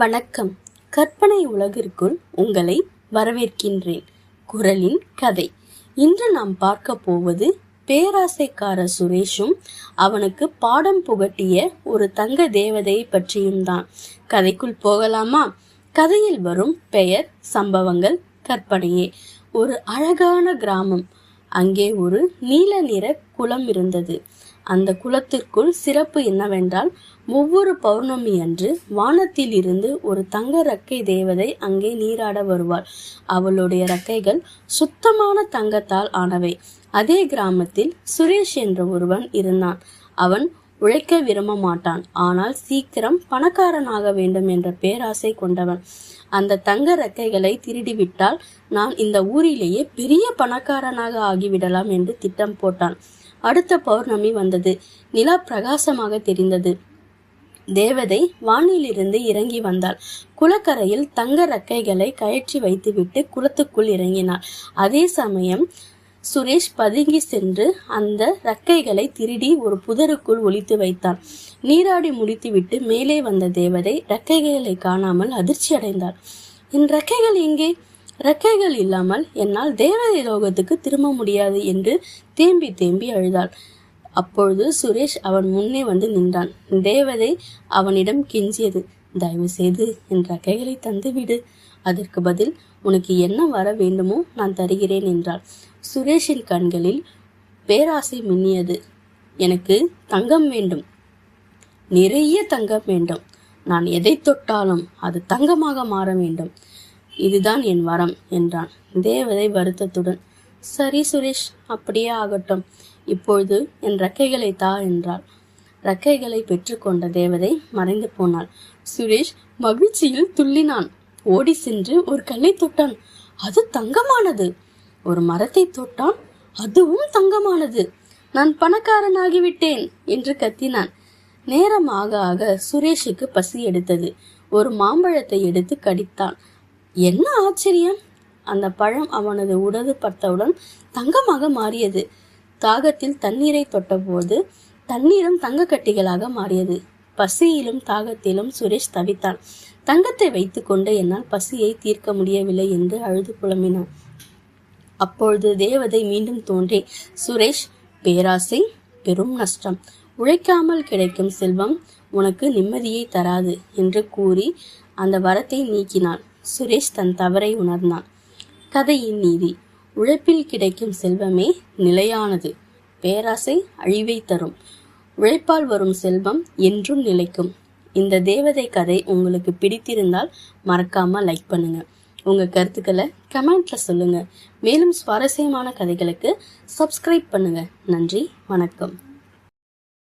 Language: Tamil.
வணக்கம். கற்பனை உலகிற்குள் உங்களை வரவேற்கின்றேன். குரலின் கதை. இன்று நாம் பார்க்க போவது பேராசைக்கார சுரேஷும் அவனுக்கு பாடம் புகட்டிய ஒரு தங்க தேவதையை பற்றியும் தான். கதைக்குள் போகலாமா? கதையில் வரும் பெயர், சம்பவங்கள் கற்பனையே. ஒரு அழகான கிராமம். அங்கே ஒரு நீல நிற குளம் இருந்தது. அந்த குளத்திற்குள் சிறப்பு என்னவென்றால், ஒவ்வொரு பௌர்ணமி அன்று வானத்தில் இருந்து ஒரு தங்க ரக்கை தேவதை அங்கே நீராட வருவாள். அவளுடைய ரக்கைகள் சுத்தமான தங்கத்தால் ஆனவை. அதே கிராமத்தில் சுரேஷ் என்ற ஒருவன் இருந்தான். அவன் உழைக்க விரும்ப மாட்டான். ஆனால் சீக்கிரம் பணக்காரனாக வேண்டும் என்ற பேராசை கொண்டவன். அந்த தங்க ரக்கைகளை திருடிவிட்டால் நான் இந்த ஊரிலேயே பெரிய பணக்காரனாக ஆகிவிடலாம் என்று திட்டம் போட்டான். அடுத்த பௌர்ணமி வந்தது. நிலா பிரகாசமாக தெரிந்தது. தேவதை வானிலிருந்து இறங்கி வந்தாள். குளக்கரையில் தங்க ரக்கைகளை கயற்றி வைத்துவிட்டு குளத்துக்குள் இறங்கினாள். அதே சமயம் சுரேஷ் பதுங்கி சென்று அந்த ரக்கைகளை திருடி ஒரு புதருக்குள் ஒளித்து வைத்தான். நீராடி முடித்துவிட்டு மேலே வந்த தேவதை ரக்கைகளை காணாமல் அதிர்ச்சி அடைந்தாள். என் ரக்கைகள் எங்கே? ரெக்கைகள் இல்லாமல் என்னால் தேவதை லோகத்துக்கு திரும்ப முடியாது என்று தேம்பி தேம்பி அழுதாள். அப்பொழுது சுரேஷ் அவன் முன்னே வந்து நின்றான். தேவதை அவனிடம் கெஞ்சியது, தயவு செய்து என் ரெக்கைகளை தந்துவிடு. அதற்கு பதில் உனக்கு என்ன வர வேண்டுமோ நான் தருகிறேன் என்றாள். சுரேஷின் கண்களில் பேராசை மின்னியது. எனக்கு தங்கம் வேண்டும், நிறைய தங்கம் வேண்டும். நான் எதை தொட்டாலும் அது தங்கமாக மாற வேண்டும். இதுதான் என் வரம் என்றான். தேவதை வருத்தத்துடன், சரி சுரேஷ், அப்படியே ஆகட்டும். இப்பொழுது என் ரெக்கைகளை தா என்றாள். ரெக்கைகளை பெற்றுக்கொண்ட தேவதை மறைந்து போனாள். சுரேஷ் மகிழ்ச்சியில் துள்ளினான். ஓடி சென்று ஒரு கல்லை தொட்டான். அது தங்கமானது. ஒரு மரத்தை தொட்டான். அதுவும் தங்கமானது. நான் பணக்காரனாகிவிட்டேன் என்று கத்தினான். நேரம் ஆக ஆக சுரேஷுக்கு பசி எடுத்தது. ஒரு மாம்பழத்தை எடுத்து கடித்தான். என்ன ஆச்சரியம்! அந்த பழம் அவனது உடது பட்டவுடன் தங்கமாக மாறியது. தாகத்தில் தண்ணீரை தொட்டபோது தண்ணீரும் தங்க கட்டிகளாக மாறியது. பசியிலும் தாகத்திலும் சுரேஷ் தவித்தான். தங்கத்தை வைத்துக்கொண்டு என்னால் பசியை தீர்க்க முடியவில்லை என்று அழுது புலம்பினான். அப்பொழுது தேவதை மீண்டும் தோன்றி, சுரேஷ், பேராசை பெரும் நஷ்டம். உழைக்காமல் கிடைக்கும் செல்வம் உனக்கு நிம்மதியை தராது என்று கூறி அந்த வரத்தை நீக்கினாள். சுரேஷ் தன் தவறை உணர்ந்தான். கதையின் நீதி: உழைப்பில் கிடைக்கும் செல்வமே நிலையானது. பேராசை அழிவை தரும். உழைப்பால் வரும் செல்வம் என்றும் நிலைக்கும். இந்த தேவதை கதை உங்களுக்கு பிடித்திருந்தால் மறக்காம லைக் பண்ணுங்க. உங்க கருத்துக்களை கமெண்ட்ல சொல்லுங்க. மேலும் சுவாரஸ்யமான கதைகளுக்கு சப்ஸ்கிரைப் பண்ணுங்க. நன்றி, வணக்கம்.